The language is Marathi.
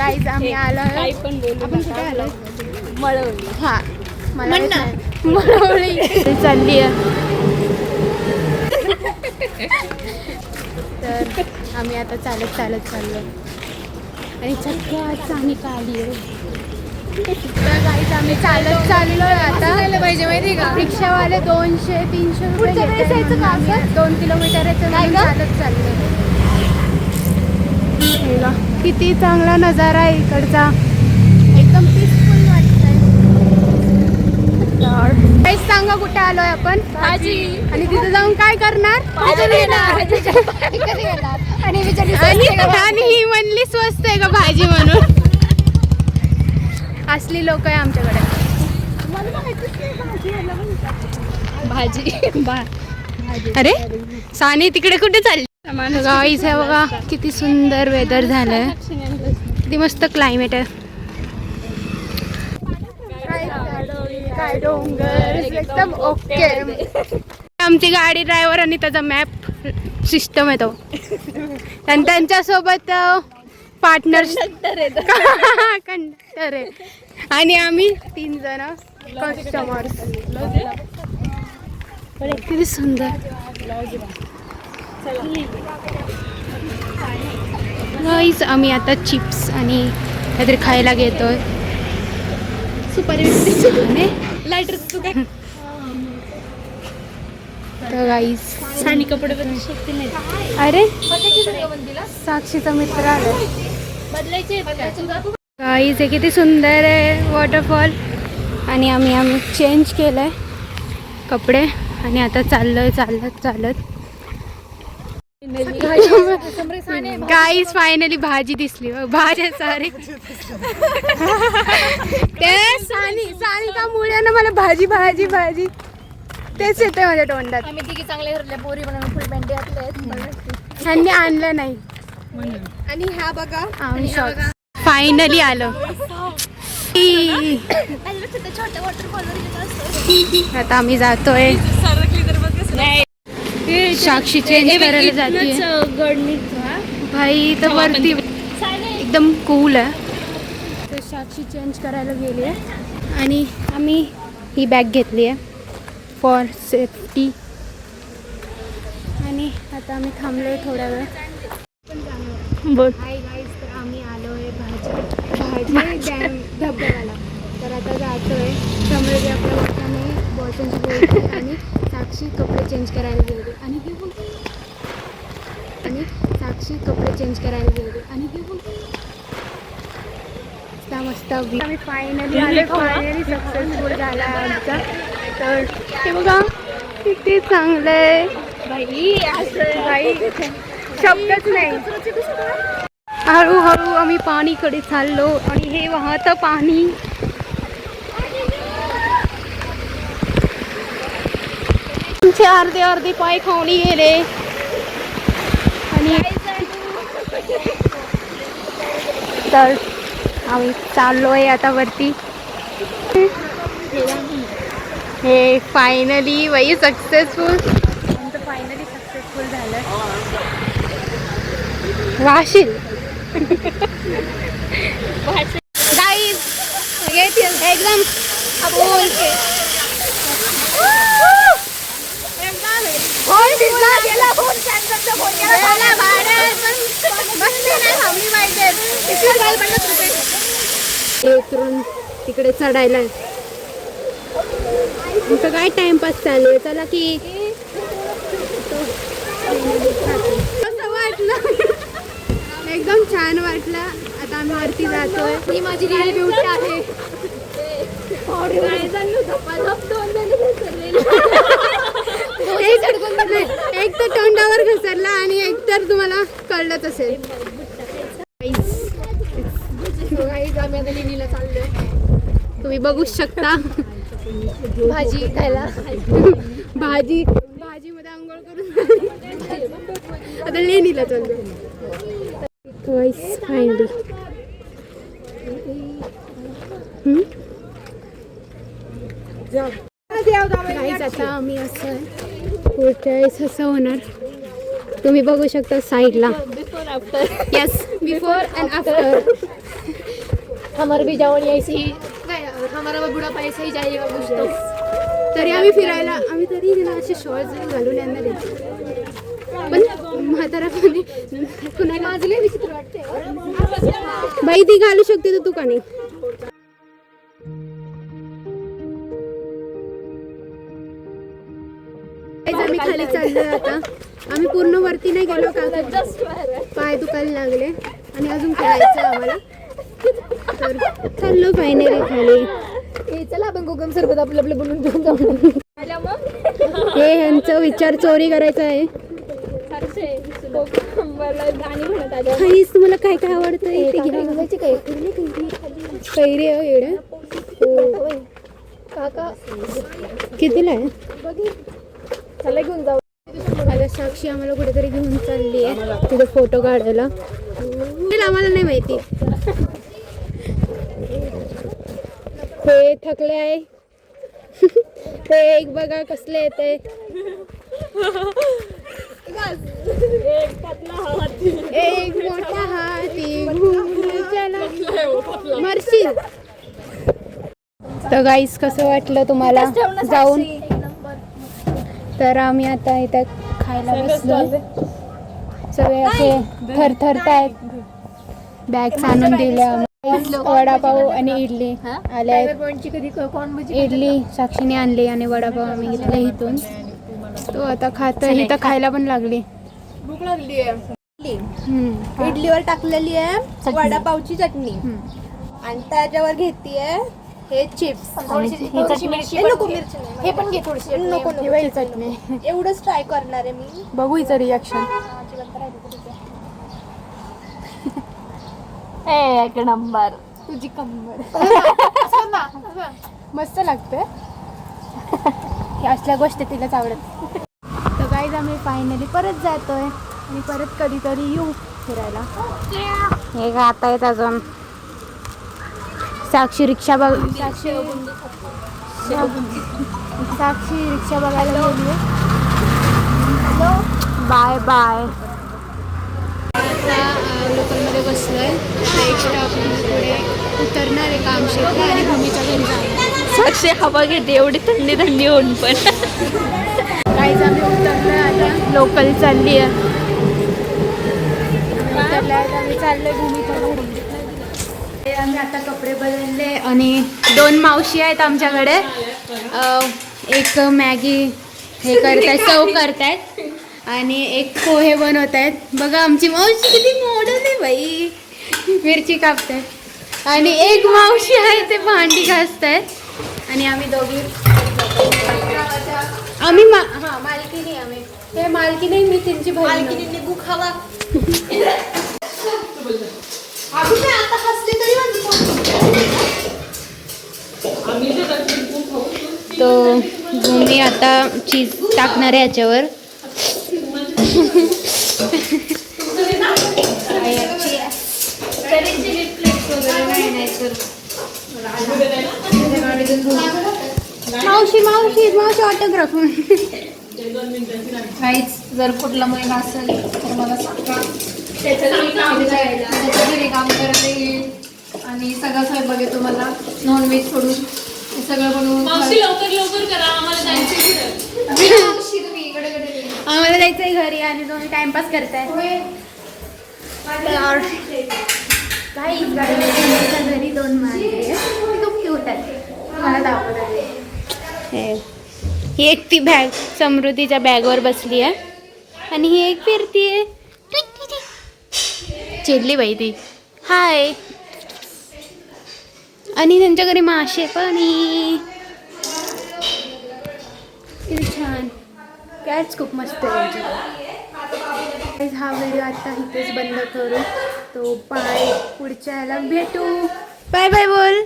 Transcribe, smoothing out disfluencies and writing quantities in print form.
गाईज आम्ही आलो पण आपण कुठे आलो मळवली. हा मला मळवली चालली आहे. तर आम्ही आता चालत चाललो आणि चक्क्याच आम्ही काढली आहे. तर गाईज आम्ही चालत चाललोय आता. पाहिजे माहिती का रिक्षावाले 200-300 रुपये घेतात. 2 किलोमीटरचं चालत चाललो. किती चांगला नजारा आहे इकडचा, एकदम पीसफुल वाटतंय. काहीच सांगा कुठे आलोय आपण. भाजी. आणि तिथे जाऊन काय करणार. आणि ही म्हणली स्वस्त आहे का भाजी म्हणून. असली लोक आहे आमच्याकडे. भाजी. अरे सानी तिकडे कुठे चालली. गाईस आहे बघा किती सुंदर वेदर झालंय, किती मस्त क्लायमेट आहे. काय डोंगर एकदम ओके. आमची गाडी ड्रायव्हर आणि त्याचा मॅप सिस्टम आहे तो. आणि त्यांच्यासोबत पार्टनर कंडक्टर आहे आणि आम्ही 3 जण कस्टमर. किती सुंदर. गाईस आम्ही आता चिप्स आणि काहीतरी खायला घेतोय. सुपारी लायटर. तर गाईस सानी कपडे बदलू शकते नाही. अरे साक्षीचा मित्र आला. बदलायचे गाईस हे किती सुंदर आहे वॉटरफॉल. आणि आम्ही चेंज केलंय कपडे आणि आता चाललोय चालत. गाईस फायनली भाजी दिसली. भाज्या सॉरी ते सानी का मुळ्यानं मला भाजी तेच येते माझ्या तोंडात. आम्ही तिघी चांगले घरल्या पोरी बनवून फुल बँडी घातले. त्यांनी आणलं नाही. आणि ह्या बघा आम्ही शॉक फायनली आलो. आता आम्ही जातोय. साक्षी चेंज करायला जाते. भाई तर वरती एकदम कूल आहे. तर साक्षी चेंज करायला गेली आहे आणि आम्ही ही बॅग घेतली आहे फॉर सेफ्टी. आणि आता आम्ही थांबलोय थोडा वेळ. बोल. हाय गाईज, तर आम्ही आलो आहे भाजी डॅम धबधब्याला. तर आता जातोय. समोर आपल्या वाटाने बॉटल्स बोलते आणि साक्षी कपडे चेंज करायला गेले आणि मस्त आम्ही फायनली सक्सेसफुल झाला आमचा. तर हे बघा किती चांगलं आहे भाई, शब्दच नाही. हळूहळू आम्ही पाणीकडे चाललो आणि हे वाहतं पाणी. आमचे अर्धे पाय खाऊनी गेले आणि तर आम्ही चाललोय आता वरती. हे फायनली बाई सक्सेसफुल. आमचं फायनली सक्सेसफुल झालं. वाशील गाईज एकदम तिकडे चढायला. तुमचं काय टाइमपास चालू आहे. चला की कसं वाटलं. एकदम छान वाटलं. आता आम्ही वरती जातोय. ही माझी रिअल ब्युटी आहे. एक तर तोंडावर घसरला आणि एक तर तुम्हाला कळलंच असेल. आम्ही आता लिनीला चाललोय. तुम्ही बघू शकता. भाजी खायला. भाजी मध्ये आंघोळ करून आता लेणीला चाललोय. फायनली आता आम्ही असं पुढच्या वेळेस असं होणार. तुम्ही बघू शकता साईडला. Yes, before and after. हमारे भी जाओ ऐसी हमारा बुढ़ापा ऐसा ही जाएगा कुछ तो. तरी आम्ही फिरायला आम्ही तरी ना असे शॉर्ट्स घालून यांना देतो. पण म्हातारापणे कुणाला माझं लय विचित्र वाटते. बाई ती घालू शकते तर तू का नाही. आम्ही खाली चाललोय आता. आम्ही पूर्ण वरती नाही गेलो का पाय दुखायला लागले आणि अजून खेळायचं आम्हाला. तर चाललो फायनली खाली. चला आपण कोकम सरबत आपलं आपलं बनवून घेऊन जाऊ. हे ह्यांचं विचार चोरी करायचा आहे. गाणी म्हणत आल्या. काहीच तुम्हाला काय काय आवडतं ते घ्या. कैरी आहे एवढं. काका कितीला आहे. चला घेऊन जाऊ. आता साक्षी आम्हाला कुठेतरी घेऊन चालली आहे तिथे फोटो काढायला. आम्हाला नाही माहिती. हे थकले आहे. ते एक बघा कसले येते. एक मोठा हाती मरशील. तर गाईस कसं वाटलं तुम्हाला जाऊन. तर आम्ही आता इथे खायला बसलो. सगळे असे थरथरतायत. बॅग्स आणून दिल्या. वडापाव आणि इडली आल्या. इडली साक्षीने आणली आणि वडापाव आम्ही घेतला इथून. तो आता खातो. इथं खायला पण लागली. भूक लागली आहे. इडलीवर टाकलेली आहे वडापावची चटणी आणि त्याच्यावर घेतीये हे चिप्स. नको मिरची हे पण घे थोडीशी. नको चटणी. एवढंच ट्राय करणार आहे मी. बघू हिचं रिॲक्शन. एक नंबर. तुझी कंबर मस्त लागते. हे असल्या गोष्टी तिलाच आवडत. तर गाईज आम्ही फायनली परत जातोय आणि परत कधीतरी येऊ फिरायला. हे का आता येत अजून. साक्षी रिक्षा बघ. साक्षी रिक्षा बघायला गेली. Bye bye. लोकलमध्ये बसलोय. एक्स्ट्रा आपण पुढे उतरणार आहे कामशेतला आणि भूमीच्या घरी जाणार. साक्षी हवा घेते एवढी थंडी थंडी होऊन पण. काहीच आम्ही उतरलोय आता. लोकल चालली आहे. आम्ही चाललोय भूमीच्या घरी. आम्ही आता कपडे बदलले आणि 2 मावशी आहेत आमच्याकडे. एक मॅगी हे करतायत सर्व करतायत आणि एक पोहे बनवत आहेत. बघा आमची मावशी किती मॉडर्न आहे बाई. मिरची कापतायत आणि एक मावशी आहे ते भांडी घासतायत आणि आम्ही दोघी आम्ही मालकीनी. आम्ही हे मालकीनी मी त्यांची मालकीने बुक हवा. तो भूमी आता चीज टाकणार आहे याच्यावर. मावशी मावशी मावशी ऑटोग्राफ. काहीच जर कुठला महिना असेल तर मला सांगा. त्याच्या घरी काम करायला येईल आणि सगळं स्वयंपाक येतो मला. नॉनव्हेज सोडून सगळं बनवून. लवकर करा आम्हाला जायचं. आम्हाला जायचंय घरी आणि तुम्ही टाइमपास करताय. घरी 2 मांजरे खूप क्यूट आहेत. मला दाखवत. ही एक ती बॅग समृद्धीच्या बॅगवर बसली आहे आणि ही एक फिरतीये. चिडली बाई ती. हाय. आणि त्यांच्या घरी मासे पण. किती छान. कॅट्स खूप मस्त आहे त्यांच्याकडे. हा व्हिडिओ आता इथेच बंद करू. तो बाय. पुढच्या याला भेटू. बाय बाय बोल.